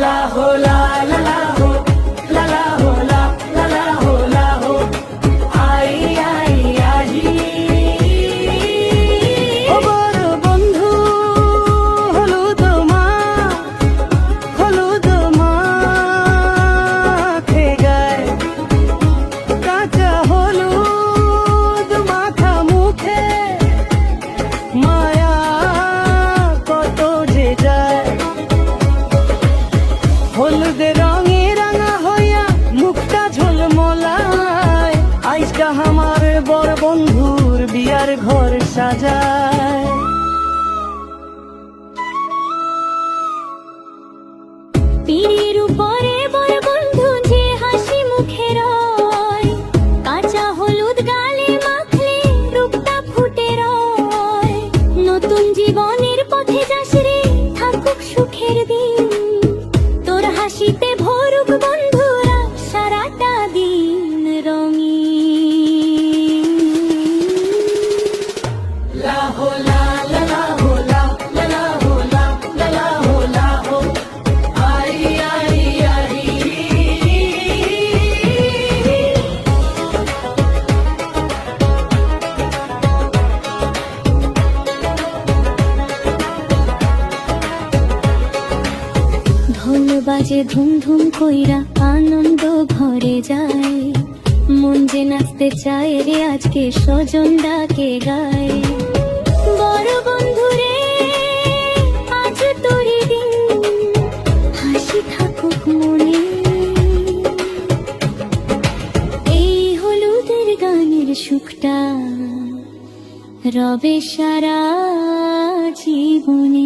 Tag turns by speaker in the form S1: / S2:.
S1: লা হো লা লা লা হো লা লা হো লা লা লা হো লা হো আই আই আহি। ও বড় বন্ধু হলুদ মাখে গায়, কাঁচা হলুদ মাখা মুখে, মায়া কত যে যায়। হলুদে রঙে রাঙা হইয়া মুখটা ঝলমলায়, আইসটা আমার বড় বন্ধুর বিয়ার ঘর সাজায়।
S2: পীরের উপরে বড় বন্ধু যে হাসি মুখে রয়, কাঁচা হলুদ গালে মাখলে রূপটা ফুটে রয়। নতুন জীবনের পথে যাস রে, থাকুক সুখের দিন, তোর হাসিতে ভরুক বন্ধুরা সারাটা দিন রঙিন।
S1: লা হো লা লা লা হো লা লা লা হো লা লা লা হো লা হো আই আই আহি।
S2: ঢোল বাজে ধুম ধুম কইরা আনন্দ ঘরে যায়, মন যে নাচতে চায় রে আজকে স্বজন ডাকে গায়। বড় বন্ধু রে আজ তোরই দিন, হাসি থাকুক মনে, এই হলুদের গানের সুখটা রবে সারা জীবনে।